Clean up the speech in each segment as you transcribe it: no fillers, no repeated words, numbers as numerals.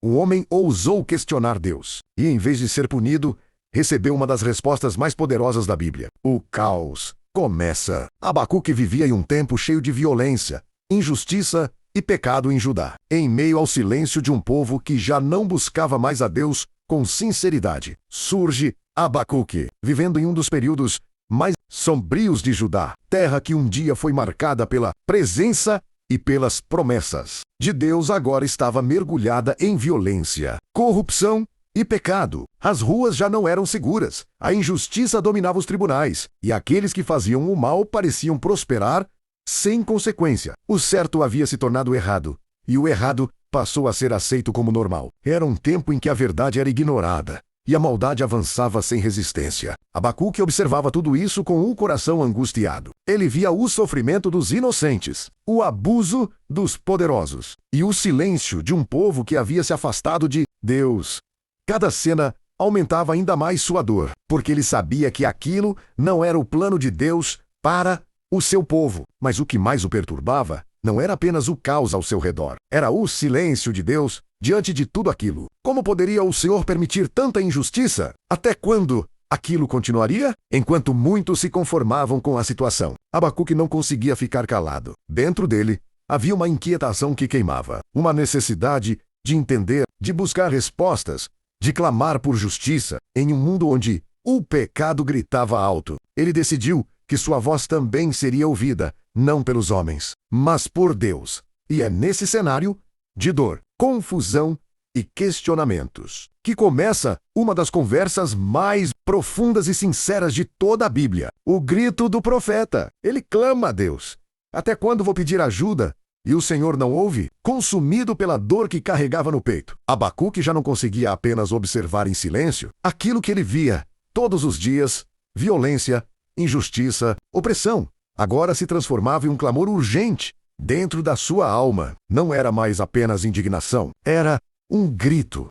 O homem ousou questionar Deus, e em vez de ser punido, recebeu uma das respostas mais poderosas da Bíblia. O caos começa. Abacuque vivia em um tempo cheio de violência, injustiça e pecado em Judá, em meio ao silêncio de um povo que já não buscava mais a Deus com sinceridade. Surge Abacuque, vivendo em um dos períodos mais sombrios de Judá, terra que um dia foi marcada pela presença e pelas promessas de Deus, agora estava mergulhada em violência, corrupção e pecado. As ruas já não eram seguras, a injustiça dominava os tribunais, e aqueles que faziam o mal pareciam prosperar sem consequência. O certo havia se tornado errado, e o errado passou a ser aceito como normal. Era um tempo em que a verdade era ignorada, e a maldade avançava sem resistência. Abacuque observava tudo isso com um coração angustiado. Ele via o sofrimento dos inocentes, o abuso dos poderosos e o silêncio de um povo que havia se afastado de Deus. Cada cena aumentava ainda mais sua dor, porque ele sabia que aquilo não era o plano de Deus para o seu povo. Mas o que mais o perturbava não era apenas o caos ao seu redor, era o silêncio de Deus diante de tudo aquilo. Como poderia o Senhor permitir tanta injustiça? Até quando aquilo continuaria? Enquanto muitos se conformavam com a situação, Abacuque não conseguia ficar calado. Dentro dele havia uma inquietação que queimava, uma necessidade de entender, de buscar respostas, de clamar por justiça em um mundo onde o pecado gritava alto. Ele decidiu que sua voz também seria ouvida, não pelos homens, mas por Deus. E é nesse cenário de dor, confusão e questionamentos que começa uma das conversas mais profundas e sinceras de toda a Bíblia. O grito do profeta. Ele clama a Deus: até quando vou pedir ajuda e o Senhor não ouve? Consumido pela dor que carregava no peito, Abacuque já não conseguia apenas observar em silêncio aquilo que ele via todos os dias: violência, injustiça, opressão. Agora se transformava em um clamor urgente dentro da sua alma. Não era mais apenas indignação, era um grito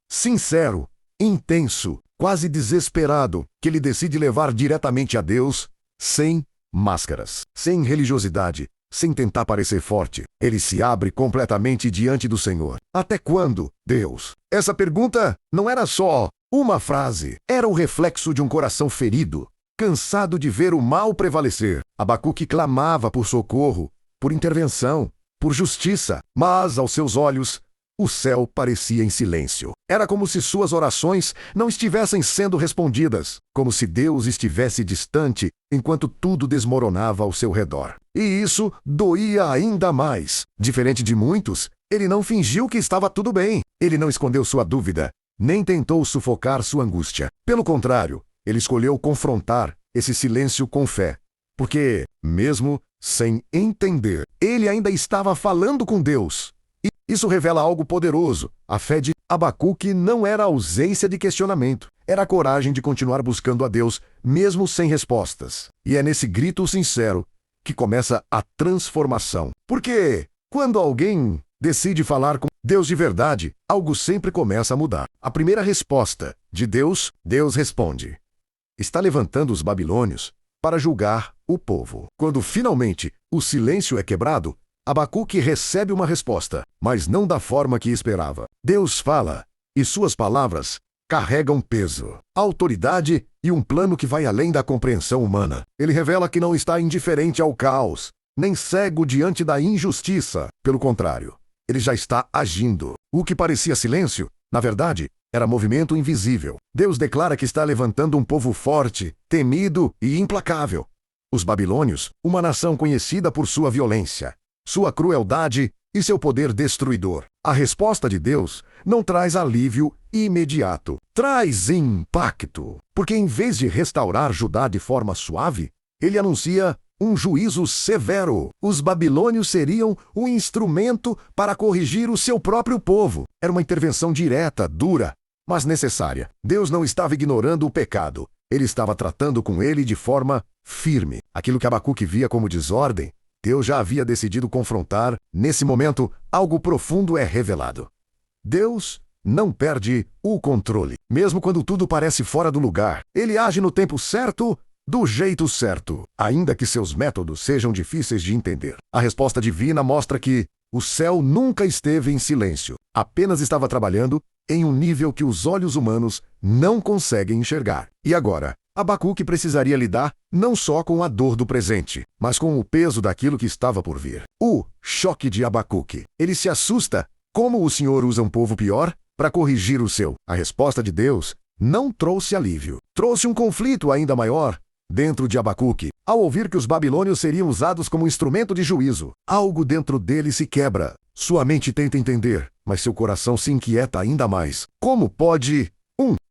sincero, intenso, quase desesperado, que ele decide levar diretamente a Deus, sem máscaras, sem religiosidade, sem tentar parecer forte. Ele se abre completamente diante do Senhor. Até quando, Deus? Essa pergunta não era só uma frase, era o reflexo de um coração ferido, cansado de ver o mal prevalecer. Abacuque clamava por socorro, por intervenção, por justiça, mas aos seus olhos o céu parecia em silêncio. Era como se suas orações não estivessem sendo respondidas, como se Deus estivesse distante enquanto tudo desmoronava ao seu redor. E isso doía ainda mais. Diferente de muitos, ele não fingiu que estava tudo bem. Ele não escondeu sua dúvida, nem tentou sufocar sua angústia. Pelo contrário, ele escolheu confrontar esse silêncio com fé, porque, mesmo sem entender, ele ainda estava falando com Deus. E isso revela algo poderoso. A fé de Abacuque não era a ausência de questionamento, era a coragem de continuar buscando a Deus, mesmo sem respostas. E é nesse grito sincero que começa a transformação. Porque quando alguém decide falar com Deus de verdade, algo sempre começa a mudar. A primeira resposta de Deus responde: está levantando os babilônios para julgar o povo. Quando finalmente o silêncio é quebrado, Abacuque recebe uma resposta, mas não da forma que esperava. Deus fala, e suas palavras carregam peso, autoridade e um plano que vai além da compreensão humana. Ele revela que não está indiferente ao caos, nem cego diante da injustiça. Pelo contrário, ele já está agindo. O que parecia silêncio, na verdade, era movimento invisível. Deus declara que está levantando um povo forte, temido e implacável. Os babilônios, uma nação conhecida por sua violência, sua crueldade e seu poder destruidor. A resposta de Deus não traz alívio imediato, traz impacto. Porque em vez de restaurar Judá de forma suave, ele anuncia um juízo severo. Os babilônios seriam um instrumento para corrigir o seu próprio povo. Era uma intervenção direta, dura, mas necessária. Deus não estava ignorando o pecado. Ele estava tratando com ele de forma firme. Aquilo que Abacuque via como desordem, Deus já havia decidido confrontar. Nesse momento, algo profundo é revelado. Deus não perde o controle. Mesmo quando tudo parece fora do lugar, ele age no tempo certo, do jeito certo, ainda que seus métodos sejam difíceis de entender. A resposta divina mostra que O céu nunca esteve em silêncio. Apenas estava trabalhando em um nível que os olhos humanos não conseguem enxergar. E agora, Abacuque precisaria lidar não só com a dor do presente, mas com o peso daquilo que estava por vir. O choque de Abacuque. Ele se assusta. Como o Senhor usa um povo pior para corrigir o seu? A resposta de Deus não trouxe alívio. Trouxe um conflito ainda maior dentro de Abacuque. Ao ouvir que os babilônios seriam usados como instrumento de juízo, algo dentro dele se quebra. Sua mente tenta entender, mas seu coração se inquieta ainda mais. Como pode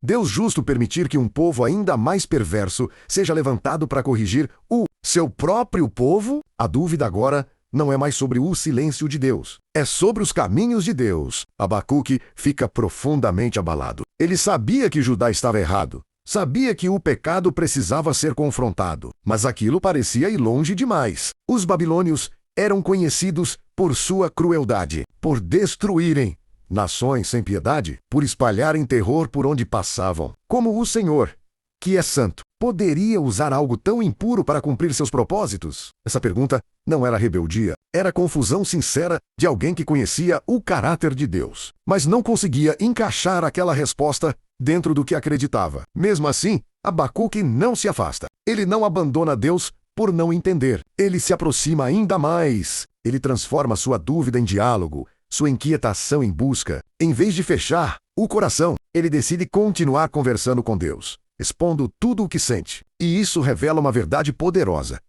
Deus justo permitir que um povo ainda mais perverso seja levantado para corrigir o seu próprio povo? A dúvida agora não é mais sobre o silêncio de Deus. É sobre os caminhos de Deus. Abacuque fica profundamente abalado. Ele sabia que Judá estava errado. Sabia que o pecado precisava ser confrontado. Mas aquilo parecia ir longe demais. Os babilônios eram conhecidos por sua crueldade, por destruírem nações sem piedade, por espalharem terror por onde passavam. Como o Senhor, que é santo, poderia usar algo tão impuro para cumprir seus propósitos? Essa pergunta não era rebeldia, era confusão sincera de alguém que conhecia o caráter de Deus, mas não conseguia encaixar aquela resposta dentro do que acreditava. Mesmo assim, Abacuque não se afasta. Ele não abandona Deus por não entender. Ele se aproxima ainda mais. Ele transforma sua dúvida em diálogo, sua inquietação em busca. Em vez de fechar o coração, ele decide continuar conversando com Deus, expondo tudo o que sente. E isso revela uma verdade poderosa.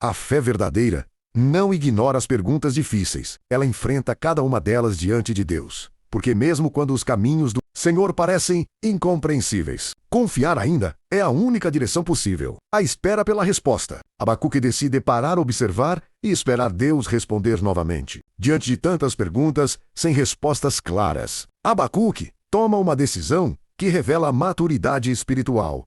A fé verdadeira não ignora as perguntas difíceis. Ela enfrenta cada uma delas diante de Deus. Porque mesmo quando os caminhos do Senhor parecem incompreensíveis, confiar ainda é a única direção possível. A espera pela resposta. Abacuque decide parar, observar e esperar Deus responder novamente. Diante de tantas perguntas, sem respostas claras, Abacuque toma uma decisão que revela a maturidade espiritual.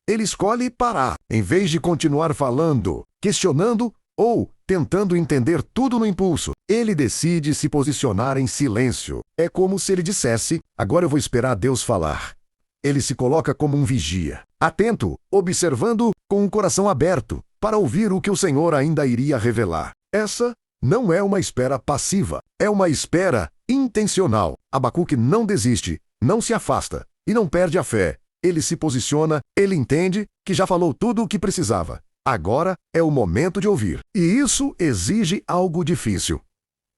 Ele escolhe parar, em vez de continuar falando, questionando ou tentando entender tudo no impulso. Ele decide se posicionar em silêncio. É como se ele dissesse: agora eu vou esperar Deus falar. Ele se coloca como um vigia, atento, observando com o coração aberto, para ouvir o que o Senhor ainda iria revelar. Essa não é uma espera passiva, é uma espera intencional. Abacuque não desiste, não se afasta e não perde a fé. Ele se posiciona, ele entende que já falou tudo o que precisava. Agora é o momento de ouvir. E isso exige algo difícil.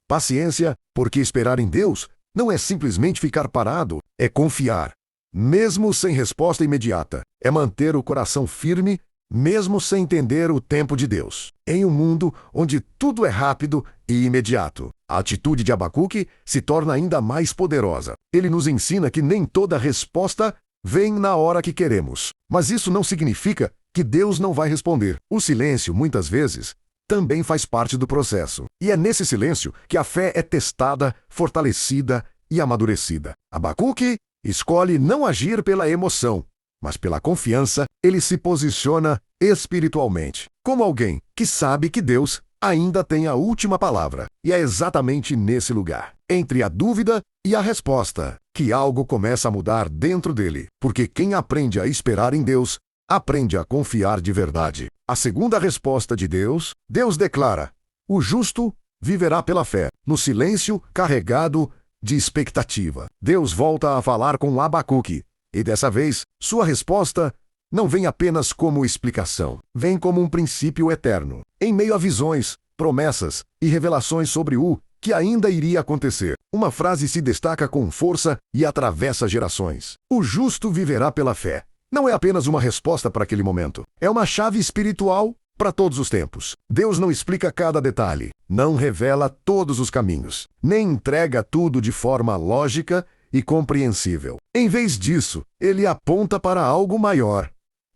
Paciência, porque esperar em Deus não é simplesmente ficar parado, é confiar. Mesmo sem resposta imediata, é manter o coração firme, mesmo sem entender o tempo de Deus. Em um mundo onde tudo é rápido e imediato, a atitude de Abacuque se torna ainda mais poderosa. Ele nos ensina que nem toda resposta vem na hora que queremos. Mas isso não significa que Deus não vai responder. O silêncio, muitas vezes, também faz parte do processo. E é nesse silêncio que a fé é testada, fortalecida e amadurecida. Abacuque escolhe não agir pela emoção, mas pela confiança. Ele se posiciona espiritualmente, como alguém que sabe que Deus ainda tem a última palavra. E é exatamente nesse lugar, entre a dúvida e a resposta, que algo começa a mudar dentro dele. Porque quem aprende a esperar em Deus, aprende a confiar de verdade. A segunda resposta de Deus, Deus declara: o justo viverá pela fé. No silêncio carregado de expectativa, Deus volta a falar com Abacuque. E dessa vez, sua resposta não vem apenas como explicação, vem como um princípio eterno. Em meio a visões, promessas e revelações sobre o que ainda iria acontecer, uma frase se destaca com força e atravessa gerações. O justo viverá pela fé. Não é apenas uma resposta para aquele momento. É uma chave espiritual para todos os tempos. Deus não explica cada detalhe, não revela todos os caminhos, nem entrega tudo de forma lógica e compreensível. Em vez disso, ele aponta para algo maior: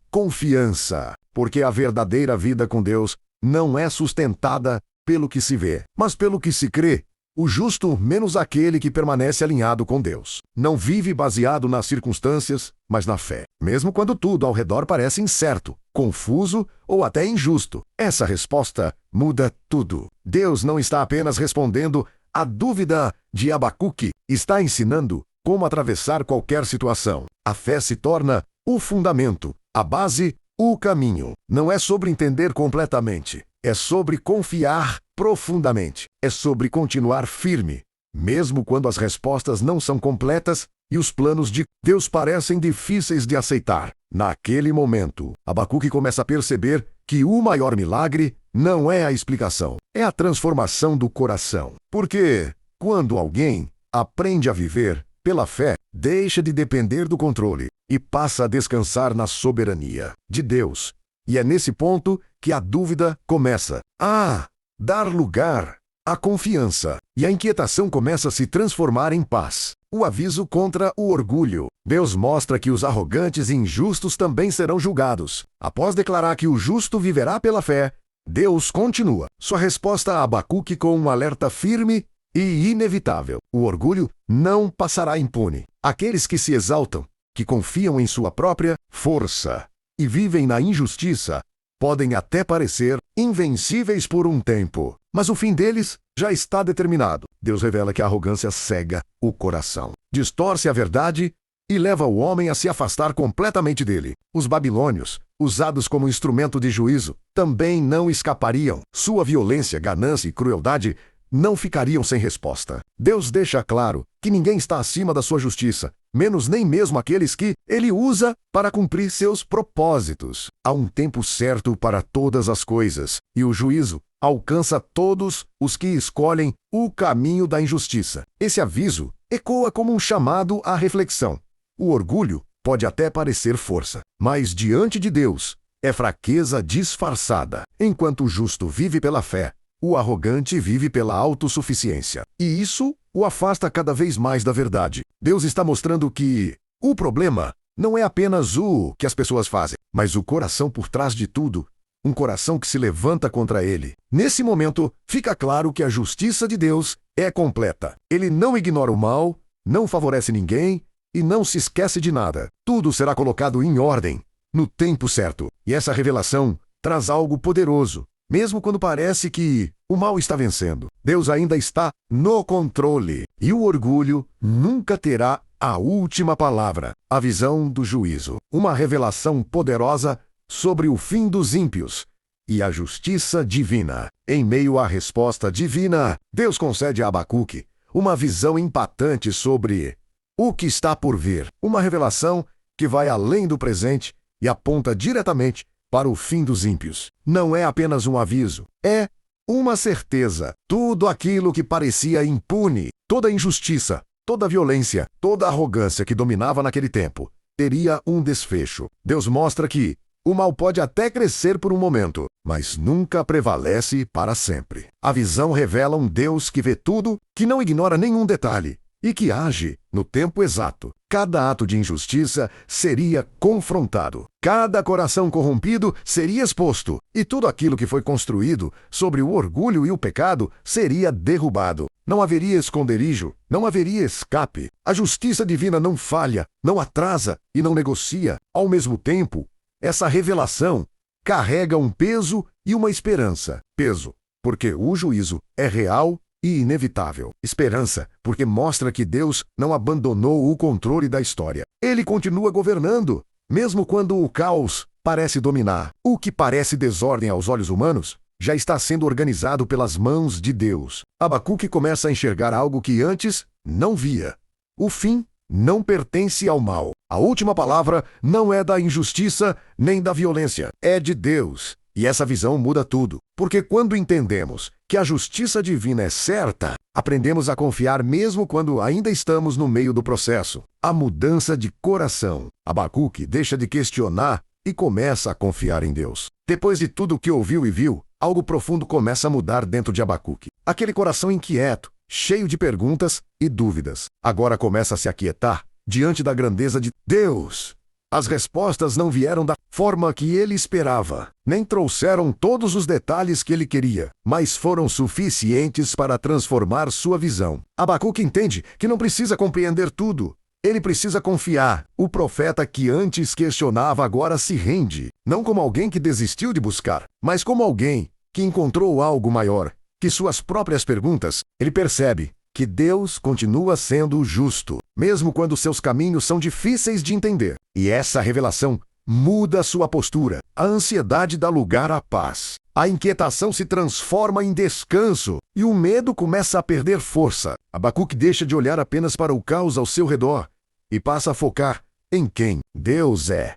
confiança. Porque a verdadeira vida com Deus não é sustentada pelo que se vê, mas pelo que se crê. O justo, menos aquele que permanece alinhado com Deus, não vive baseado nas circunstâncias, mas na fé. Mesmo quando tudo ao redor parece incerto, confuso ou até injusto. Essa resposta muda tudo. Deus não está apenas respondendo à dúvida de Abacuque, está ensinando como atravessar qualquer situação. A fé se torna o fundamento, a base, o caminho. Não é sobre entender completamente, é sobre confiar profundamente. É sobre continuar firme, mesmo quando as respostas não são completas e os planos de Deus parecem difíceis de aceitar. Naquele momento, Abacuque começa a perceber que o maior milagre não é a explicação, é a transformação do coração. Porque, quando alguém aprende a viver pela fé, deixa de depender do controle e passa a descansar na soberania de Deus. E é nesse ponto que a dúvida começa a dar lugar à confiança, e a inquietação começa a se transformar em paz. O aviso contra o orgulho. Deus mostra que os arrogantes e injustos também serão julgados. Após declarar que o justo viverá pela fé, Deus continua sua resposta a Abacuque com um alerta firme e inevitável. O orgulho não passará impune. Aqueles que se exaltam, que confiam em sua própria força e vivem na injustiça, podem até parecer invencíveis por um tempo, mas o fim deles já está determinado. Deus revela que a arrogância cega o coração, distorce a verdade e leva o homem a se afastar completamente dele. Os babilônios, usados como instrumento de juízo, também não escapariam. Sua violência, ganância e crueldade não ficariam sem resposta. Deus deixa claro que ninguém está acima da sua justiça, menos nem mesmo aqueles que ele usa para cumprir seus propósitos. Há um tempo certo para todas as coisas, e o juízo alcança todos os que escolhem o caminho da injustiça. Esse aviso ecoa como um chamado à reflexão. O orgulho pode até parecer força, mas diante de Deus é fraqueza disfarçada. Enquanto o justo vive pela fé, o arrogante vive pela autossuficiência. E isso o afasta cada vez mais da verdade. Deus está mostrando que o problema não é apenas o que as pessoas fazem, mas o coração por trás de tudo, um coração que se levanta contra ele. Nesse momento, fica claro que a justiça de Deus é completa. Ele não ignora o mal, não favorece ninguém e não se esquece de nada. Tudo será colocado em ordem, no tempo certo. E essa revelação traz algo poderoso. Mesmo quando parece que o mal está vencendo, Deus ainda está no controle. E o orgulho nunca terá a última palavra. A visão do juízo. Uma revelação poderosa sobre o fim dos ímpios e a justiça divina. Em meio à resposta divina, Deus concede a Abacuque uma visão impactante sobre o que está por vir. Uma revelação que vai além do presente e aponta diretamente para o fim dos ímpios. Não é apenas um aviso, é uma certeza. Tudo aquilo que parecia impune, toda injustiça, toda violência, toda arrogância que dominava naquele tempo, teria um desfecho. Deus mostra que o mal pode até crescer por um momento, mas nunca prevalece para sempre. A visão revela um Deus que vê tudo, que não ignora nenhum detalhe e que age no tempo exato. Cada ato de injustiça seria confrontado. Cada coração corrompido seria exposto. E tudo aquilo que foi construído sobre o orgulho e o pecado seria derrubado. Não haveria esconderijo, não haveria escape. A justiça divina não falha, não atrasa e não negocia. Ao mesmo tempo, essa revelação carrega um peso e uma esperança. Peso, porque o juízo é real e inevitável. Esperança, porque mostra que Deus não abandonou o controle da história. Ele continua governando, mesmo quando o caos parece dominar. O que parece desordem aos olhos humanos já está sendo organizado pelas mãos de Deus. Abacuque começa a enxergar algo que antes não via. O fim não pertence ao mal. A última palavra não é da injustiça nem da violência, é de Deus. E essa visão muda tudo, porque quando entendemos que a justiça divina é certa, aprendemos a confiar mesmo quando ainda estamos no meio do processo. A mudança de coração. Abacuque deixa de questionar e começa a confiar em Deus. Depois de tudo o que ouviu e viu, algo profundo começa a mudar dentro de Abacuque. Aquele coração inquieto, cheio de perguntas e dúvidas, agora começa a se aquietar diante da grandeza de Deus. As respostas não vieram da forma que ele esperava, nem trouxeram todos os detalhes que ele queria, mas foram suficientes para transformar sua visão. Abacuque entende que não precisa compreender tudo. Ele precisa confiar. O profeta que antes questionava agora se rende, não como alguém que desistiu de buscar, mas como alguém que encontrou algo maior que suas próprias perguntas. Ele percebe que Deus continua sendo justo, mesmo quando seus caminhos são difíceis de entender. E essa revelação muda sua postura. A ansiedade dá lugar à paz. A inquietação se transforma em descanso e o medo começa a perder força. Abacuque deixa de olhar apenas para o caos ao seu redor e passa a focar em quem Deus é.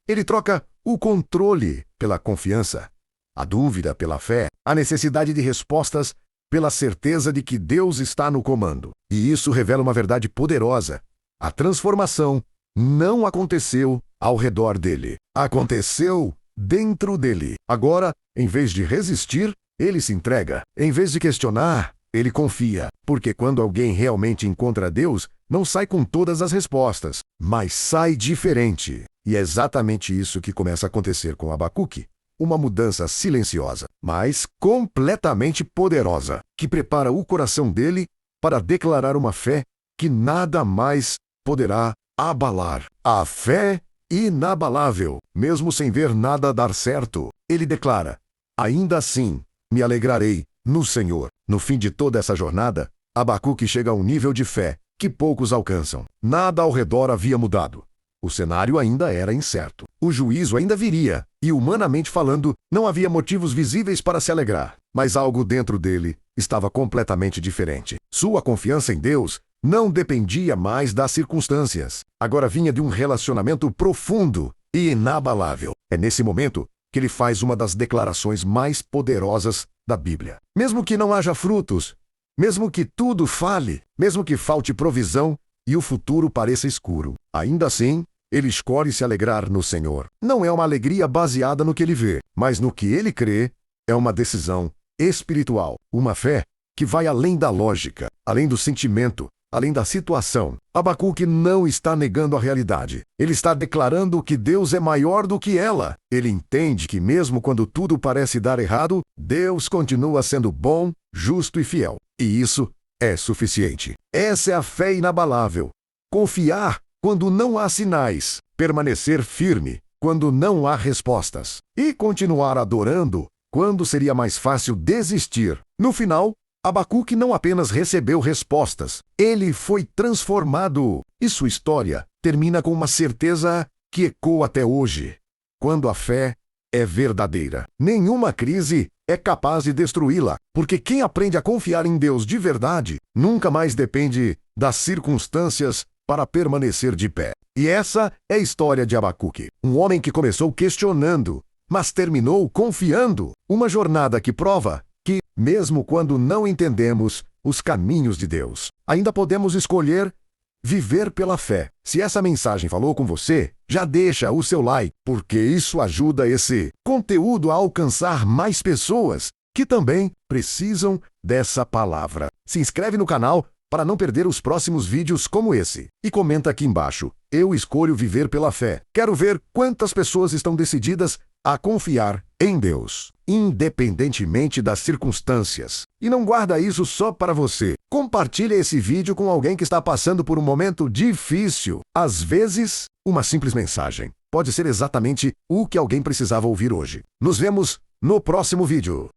Ele troca o controle pela confiança, a dúvida pela fé, a necessidade de respostas pela certeza de que Deus está no comando. E isso revela uma verdade poderosa. A transformação não aconteceu ao redor dele. Aconteceu dentro dele. Agora, em vez de resistir, ele se entrega. Em vez de questionar, ele confia. Porque quando alguém realmente encontra Deus, não sai com todas as respostas, mas sai diferente. E é exatamente isso que começa a acontecer com Abacuque. Uma mudança silenciosa, mas completamente poderosa, que prepara o coração dele para declarar uma fé que nada mais poderá abalar. A fé inabalável, mesmo sem ver nada dar certo. Ele declara: ainda assim, me alegrarei no Senhor. No fim de toda essa jornada, Abacuque chega a um nível de fé que poucos alcançam. Nada ao redor havia mudado. O cenário ainda era incerto. O juízo ainda viria, e humanamente falando, não havia motivos visíveis para se alegrar. Mas algo dentro dele estava completamente diferente. Sua confiança em Deus não dependia mais das circunstâncias. Agora vinha de um relacionamento profundo e inabalável. É nesse momento que ele faz uma das declarações mais poderosas da Bíblia. Mesmo que não haja frutos, mesmo que tudo fale, mesmo que falte provisão e o futuro pareça escuro, ainda assim, ele escolhe se alegrar no Senhor. Não é uma alegria baseada no que ele vê, mas no que ele crê. É uma decisão espiritual, uma fé que vai além da lógica, além do sentimento, além da situação. Abacuque não está negando a realidade. Ele está declarando que Deus é maior do que ela. Ele entende que mesmo quando tudo parece dar errado, Deus continua sendo bom, justo e fiel. E isso é suficiente. Essa é a fé inabalável. Confiar quando não há sinais. Permanecer firme quando não há respostas. E continuar adorando quando seria mais fácil desistir. No final, Abacuque não apenas recebeu respostas, ele foi transformado. E sua história termina com uma certeza que ecoa até hoje. Quando a fé é verdadeira, nenhuma crise é capaz de destruí-la, porque quem aprende a confiar em Deus de verdade nunca mais depende das circunstâncias para permanecer de pé. E essa é a história de Abacuque, um homem que começou questionando, mas terminou confiando. Uma jornada que prova que, mesmo quando não entendemos os caminhos de Deus, ainda podemos escolher viver pela fé. Se essa mensagem falou com você, já deixa o seu like, porque isso ajuda esse conteúdo a alcançar mais pessoas que também precisam dessa palavra. Se inscreve no canal para não perder os próximos vídeos como esse. E comenta aqui embaixo: eu escolho viver pela fé. Quero ver quantas pessoas estão decididas a confiar em Deus, independentemente das circunstâncias. E não guarda isso só para você. Compartilha esse vídeo com alguém que está passando por um momento difícil. Às vezes, uma simples mensagem pode ser exatamente o que alguém precisava ouvir hoje. Nos vemos no próximo vídeo.